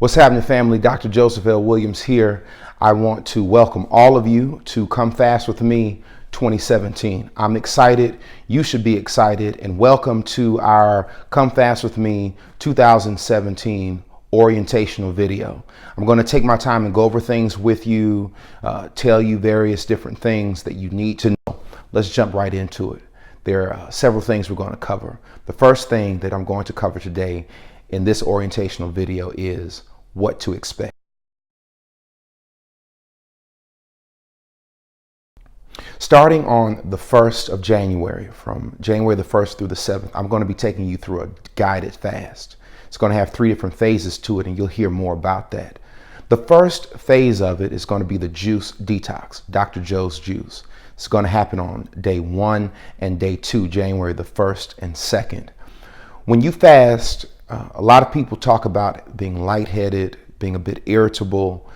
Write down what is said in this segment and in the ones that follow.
What's happening, family? Dr. Joseph L. Williams here. I want to welcome all of you to Come Fast With Me 2017. I'm excited. You should be excited. And welcome to our Come Fast With Me 2017 orientational video. I'm going to take my time and go over things with you, tell you various different things that you need to know. Let's jump right into it. There are several things we're going to cover. The first thing that I'm going to cover today in this orientational video is what to expect. Starting on the 1st of January, from January the 1st through the 7th, I'm going to be taking you through a guided fast. It's going to have 3 different phases to it, and you'll hear more about that. The first phase of it is going to be the juice detox, Dr. Joe's juice. It's going to happen on day 1 and day 2, January the 1st and 2nd. When you fast, a lot of people talk about being lightheaded, being a bit irritable,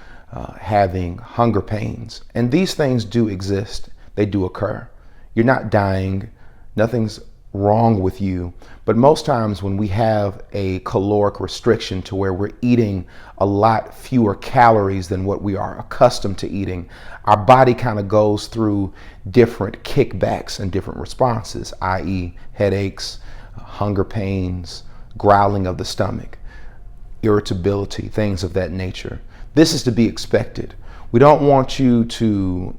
having hunger pains. And these things do exist. They do occur. You're not dying. Nothing's wrong with you. But most times when we have a caloric restriction to where we're eating a lot fewer calories than what we are accustomed to eating, our body kind of goes through different kickbacks and different responses, i.e. headaches, hunger pains, growling of the stomach, irritability, things of that nature. This is to be expected. We don't want you to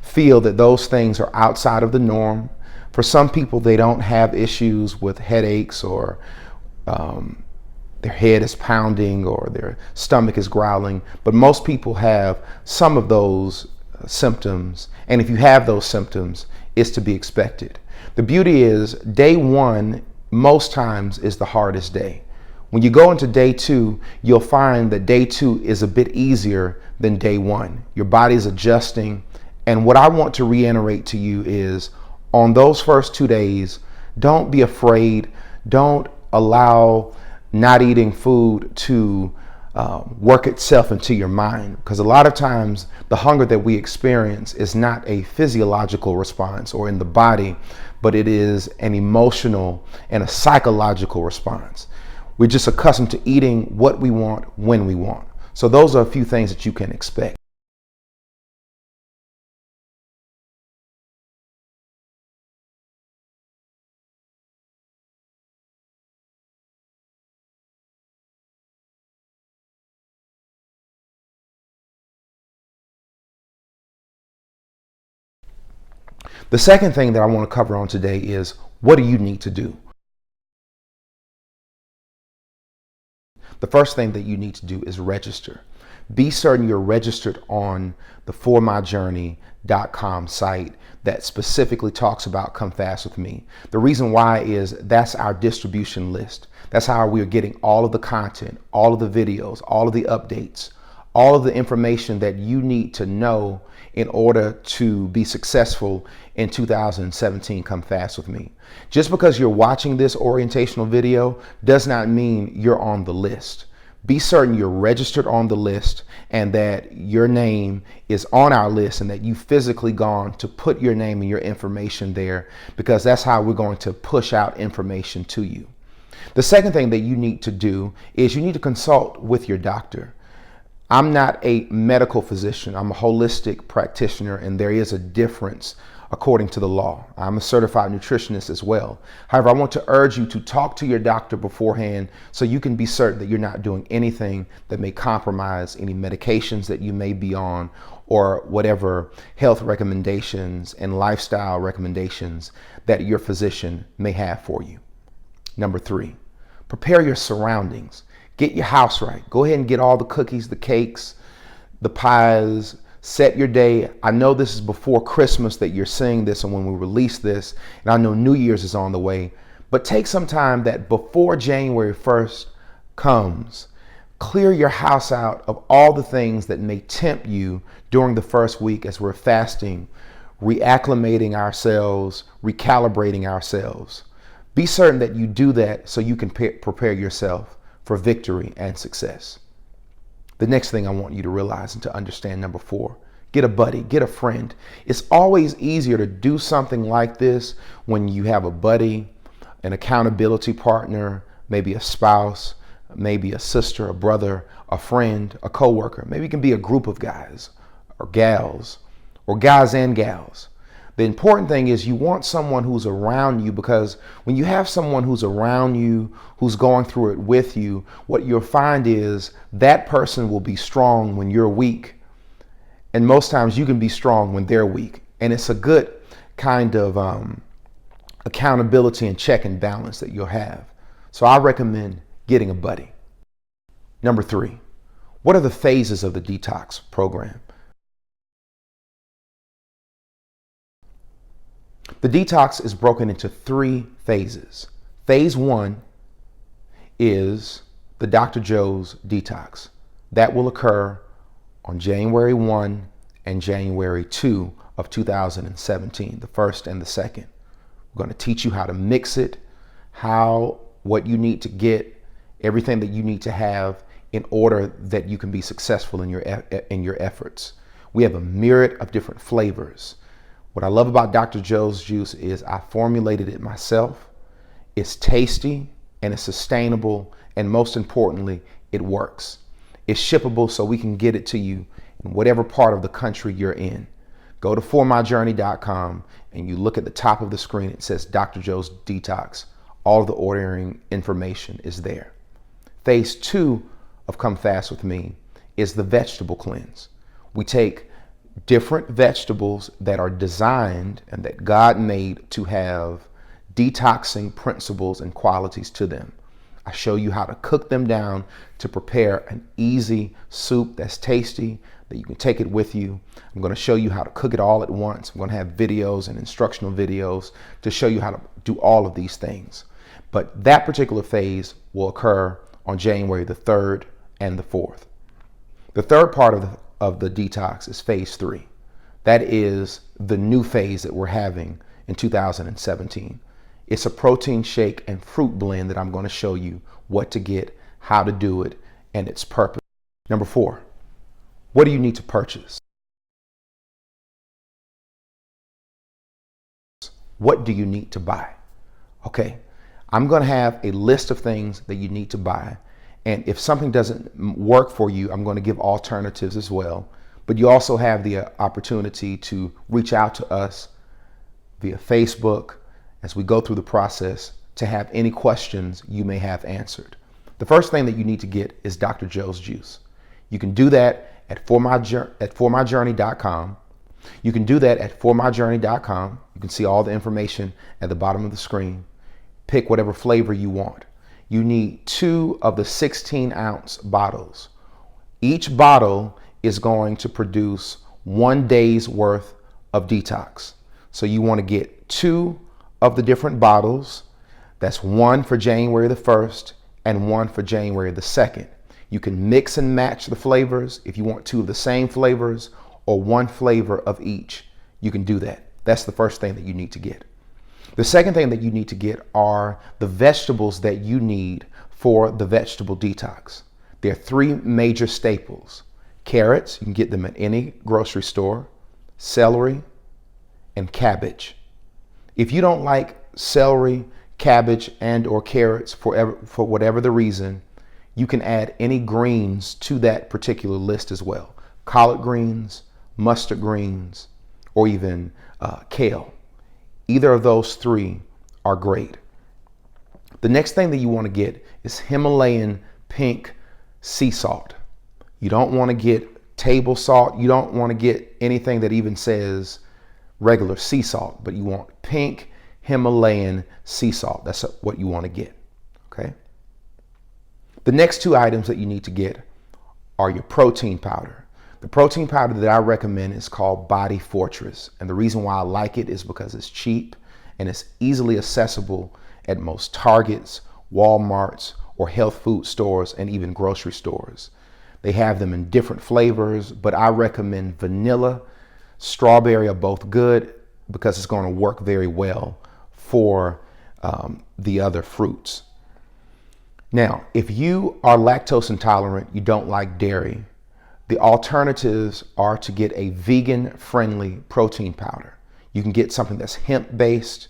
feel that those things are outside of the norm. For some people, they don't have issues with headaches or their head is pounding or their stomach is growling, but most people have some of those symptoms. And if you have those symptoms, it's to be expected. The beauty is day 1 most times is the hardest day. When you go into day 2, you'll find that day 2 is a bit easier than day 1. Your body's adjusting. And what I want to reiterate to you is on those first 2 days, don't be afraid. Don't allow not eating food to work itself into your mind. Because a lot of times the hunger that we experience is not a physiological response or in the body, but it is an emotional and a psychological response. We're just accustomed to eating what we want when we want. So those are a few things that you can expect. The second thing that I want to cover on today is what do you need to do? The first thing that you need to do is register. Be certain you're registered on the formyjourney.com site that specifically talks about Come Fast With Me. The reason why is that's our distribution list. That's how we are getting all of the content, all of the videos, all of the updates, all of the information that you need to know in order to be successful in 2017 Come Fast With Me. Just because you're watching this orientational video does not mean you're on the list. Be certain you're registered on the list and that your name is on our list and that you've physically gone to put your name and your information there, because that's how we're going to push out information to you. The second thing that you need to do is you need to consult with your doctor. I'm not a medical physician. I'm a holistic practitioner, and there is a difference according to the law. I'm a certified nutritionist as well. However, I want to urge you to talk to your doctor beforehand so you can be certain that you're not doing anything that may compromise any medications that you may be on or whatever health recommendations and lifestyle recommendations that your physician may have for you. Number 3, prepare your surroundings. Get your house right. Go ahead and get all the cookies, the cakes, the pies. Set your day. I know this is before Christmas that you're seeing this and when we release this, and I know New Year's is on the way, but take some time that before January 1st comes, clear your house out of all the things that may tempt you during the first week as we're fasting, reacclimating ourselves, recalibrating ourselves. Be certain that you do that so you can prepare yourself for victory and success. The next thing I want you to realize and to understand, number 4, get a buddy, get a friend. It's always easier to do something like this when you have a buddy, an accountability partner, maybe a spouse, maybe a sister, a brother, a friend, a coworker. Maybe it can be a group of guys or gals, or guys and gals. The important thing is you want someone who's around you, because when you have someone who's around you, who's going through it with you, what you'll find is that person will be strong when you're weak. And most times you can be strong when they're weak. And it's a good kind of accountability and check and balance that you'll have. So I recommend getting a buddy. Number 3, what are the phases of the detox program? The detox is broken into 3 phases. Phase 1 is the Dr. Joe's detox. That will occur on January 1 and January 2 of 2017, the first and the second. We're going to teach you how to mix it, what you need to get, everything that you need to have in order that you can be successful in your efforts. We have a myriad of different flavors. What I love about Dr. Joe's juice is I formulated it myself. It's tasty and it's sustainable, and most importantly, it works. It's shippable, so we can get it to you in whatever part of the country you're in. Go to formyjourney.com and you look at the top of the screen. It says Dr. Joe's Detox. All of the ordering information is there. Phase 2 of Come Fast With Me is the vegetable cleanse. We take different vegetables that are designed and that God made to have detoxing principles and qualities to them. I show you how to cook them down to prepare an easy soup that's tasty, that you can take it with you. I'm going to show you how to cook it all at once. I'm going to have videos and instructional videos to show you how to do all of these things. But that particular phase will occur on January the 3rd and the 4th. The third part of the detox is phase 3. That is the new phase that we're having in 2017. It's a protein shake and fruit blend that I'm going to show you what to get, how to do it, and its purpose. Number 4, what do you need to purchase? What do you need to buy? Okay, I'm going to have a list of things that you need to buy. And if something doesn't work for you, I'm going to give alternatives as well. But you also have the opportunity to reach out to us via Facebook as we go through the process to have any questions you may have answered. The first thing that you need to get is Dr. Joe's juice. You can do that at formyjourney.com. You can do that at formyjourney.com. You can see all the information at the bottom of the screen. Pick whatever flavor you want. You need 2 of the 16-ounce bottles. Each bottle is going to produce 1 day's worth of detox. So you want to get 2 of the different bottles. That's 1 for January the 1st and 1 for January the 2nd. You can mix and match the flavors. If you want 2 of the same flavors or 1 flavor of each, you can do that. That's the first thing that you need to get. The second thing that you need to get are the vegetables that you need for the vegetable detox. There are 3 major staples. Carrots, you can get them at any grocery store, celery, and cabbage. If you don't like celery, cabbage, and or carrots for whatever the reason, you can add any greens to that particular list as well. Collard greens, mustard greens, or even kale. Either of those 3 are great. The next thing that you want to get is Himalayan pink sea salt. You don't want to get table salt. You don't want to get anything that even says regular sea salt, but you want pink Himalayan sea salt. That's what you want to get. Okay. The next 2 items that you need to get are your protein powder. The protein powder that I recommend is called Body Fortress. And the reason why I like it is because it's cheap and it's easily accessible at most Targets, Walmarts, or health food stores, and even grocery stores. They have them in different flavors, but I recommend vanilla, strawberry are both good because it's going to work very well for the other fruits. Now, if you are lactose intolerant, you don't like dairy, the alternatives are to get a vegan-friendly protein powder. You can get something that's hemp-based.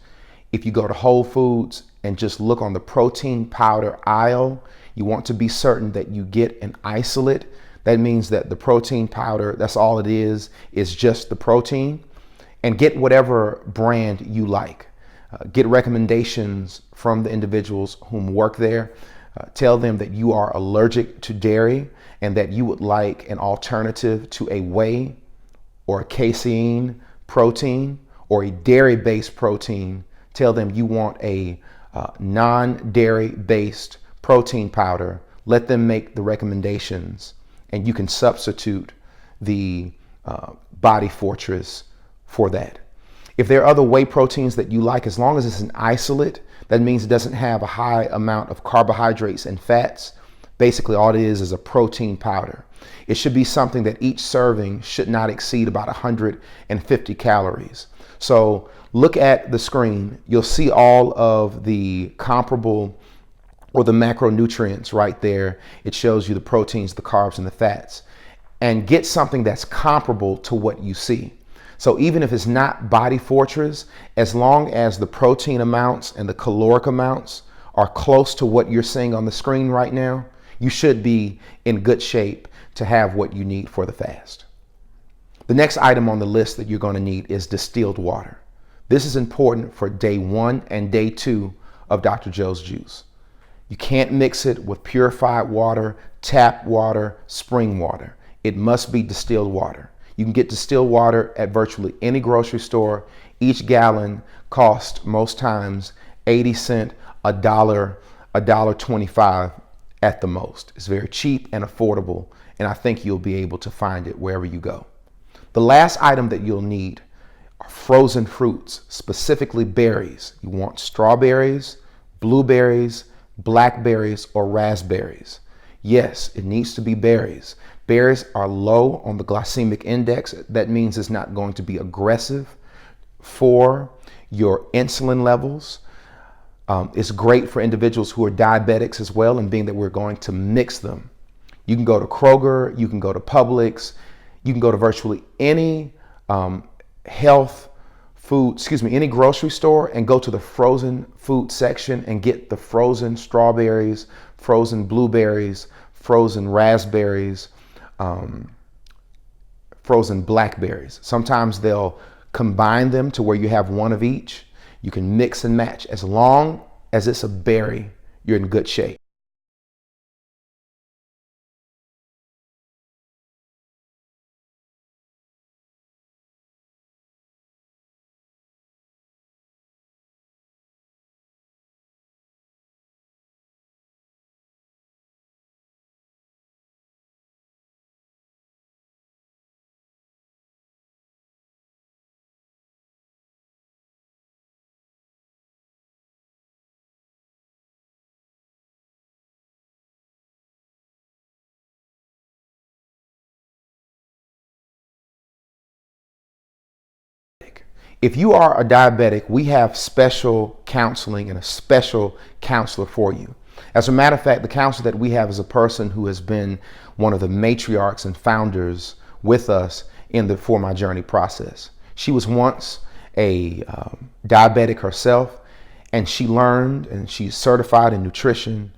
If you go to Whole Foods and just look on the protein powder aisle, You want to be certain that you get an isolate. That means that the protein powder, that's all it is just the protein. And get whatever brand you like. Get recommendations from the individuals whom work there. Tell them that you are allergic to dairy and that you would like an alternative to a whey or a casein protein or a dairy-based protein. Tell them you want a non-dairy based protein powder. Let them make the recommendations, and you can substitute the Body Fortress for that. If there are other whey proteins that you like, as long as it's an isolate, that means it doesn't have a high amount of carbohydrates and fats. Basically, all it is a protein powder. It should be something that each serving should not exceed about 150 calories. So look at the screen. You'll see all of the comparable or the macronutrients right there. It shows you the proteins, the carbs, and the fats. And get something that's comparable to what you see. So even if it's not Body Fortress, as long as the protein amounts and the caloric amounts are close to what you're seeing on the screen right now, you should be in good shape to have what you need for the fast. The next item on the list that you're going to need is distilled water. This is important for day 1 and day 2 of Dr. Joe's Juice. You can't mix it with purified water, tap water, spring water. It must be distilled water. You can get distilled water at virtually any grocery store. Each gallon costs most times 80 cents, $1.25 at the most. It's very cheap and affordable, and I think you'll be able to find it wherever you go. The last item that you'll need are frozen fruits, specifically berries. You want strawberries, blueberries, blackberries, or raspberries. Yes, it needs to be berries. Berries are low on the glycemic index. That means it's not going to be aggressive for your insulin levels. It's great for individuals who are diabetics as well, and being that we're going to mix them. You can go to Kroger, you can go to Publix, you can go to virtually any any grocery store and go to the frozen food section and get the frozen strawberries, frozen blueberries, frozen raspberries, frozen blackberries. Sometimes they'll combine them to where you have one of each. You can mix and match. As long as it's a berry, you're in good shape. If you are a diabetic, we have special counseling and a special counselor for you. As a matter of fact, the counselor that we have is a person who has been one of the matriarchs and founders with us in the For My Journey process. She was once a diabetic herself, and she learned and she's certified in nutrition,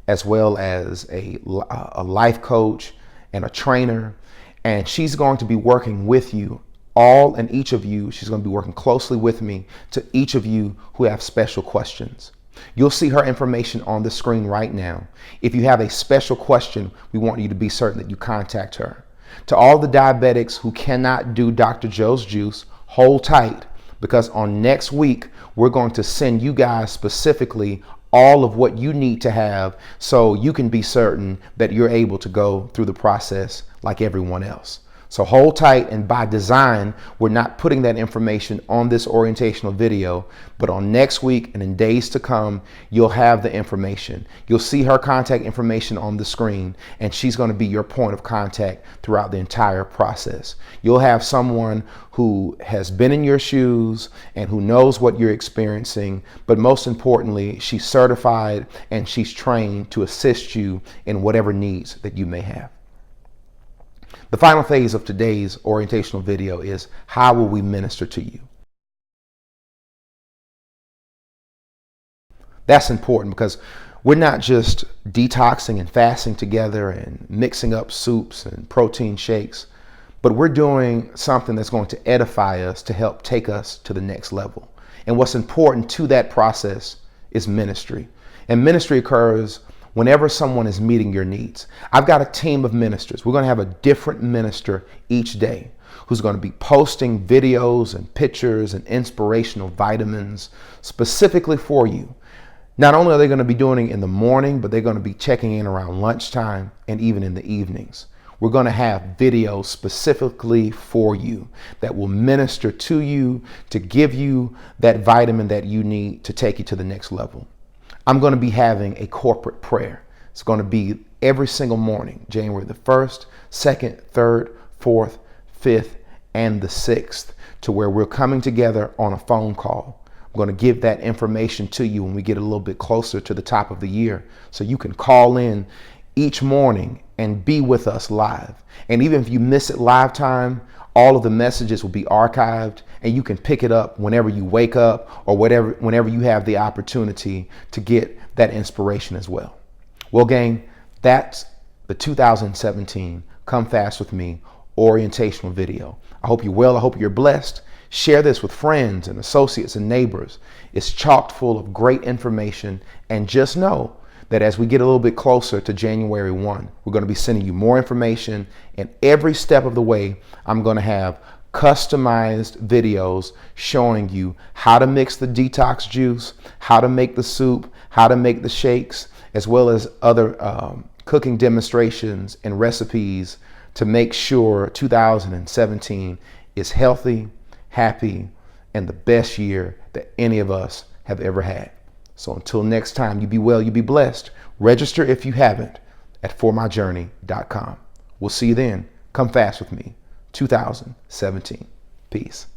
as well as a life coach and a trainer. And she's going to be working with you, all and each of you. She's going to be working closely with me to each of you who have special questions. You'll see her information on the screen right now. If you have a special question, we want you to be certain that you contact her. To all the diabetics who cannot do Dr. Joe's Juice, hold tight, because on next week, we're going to send you guys specifically all of what you need to have so you can be certain that you're able to go through the process like everyone else. So hold tight, and by design, we're not putting that information on this orientational video, but on next week and in days to come, you'll have the information. You'll see her contact information on the screen, and she's going to be your point of contact throughout the entire process. You'll have someone who has been in your shoes and who knows what you're experiencing, but most importantly, she's certified and she's trained to assist you in whatever needs that you may have. The final phase of today's orientational video is, how will we minister to you? That's important, because we're not just detoxing and fasting together and mixing up soups and protein shakes, but we're doing something that's going to edify us to help take us to the next level. And what's important to that process is ministry. And ministry occurs whenever someone is meeting your needs. I've got a team of ministers. We're going to have a different minister each day who's going to be posting videos and pictures and inspirational vitamins specifically for you. Not only are they going to be doing it in the morning, but they're going to be checking in around lunchtime and even in the evenings. We're going to have videos specifically for you that will minister to you, to give you that vitamin that you need to take you to the next level. I'm going to be having a corporate prayer. It's going to be every single morning, January the 1st, 2nd, 3rd, 4th, 5th, and the 6th, to where we're coming together on a phone call. I'm going to give that information to you when we get a little bit closer to the top of the year, so you can call in each morning and be with us live. And even if you miss it live time, all of the messages will be archived and you can pick it up whenever you wake up or whenever you have the opportunity to get that inspiration as well. Well, gang, that's the 2017 Come Fast With Me orientational video. I hope you're well. I hope you're blessed. Share this with friends and associates and neighbors. It's chock full of great information. And just know that as we get a little bit closer to January 1, we're going to be sending you more information. And every step of the way, I'm going to have customized videos showing you how to mix the detox juice, how to make the soup, how to make the shakes, as well as other cooking demonstrations and recipes to make sure 2017 is healthy, happy, and the best year that any of us have ever had. So until next time, you be well, you be blessed. Register if you haven't at formyjourney.com. We'll see you then. Come Fast With Me 2017. Peace.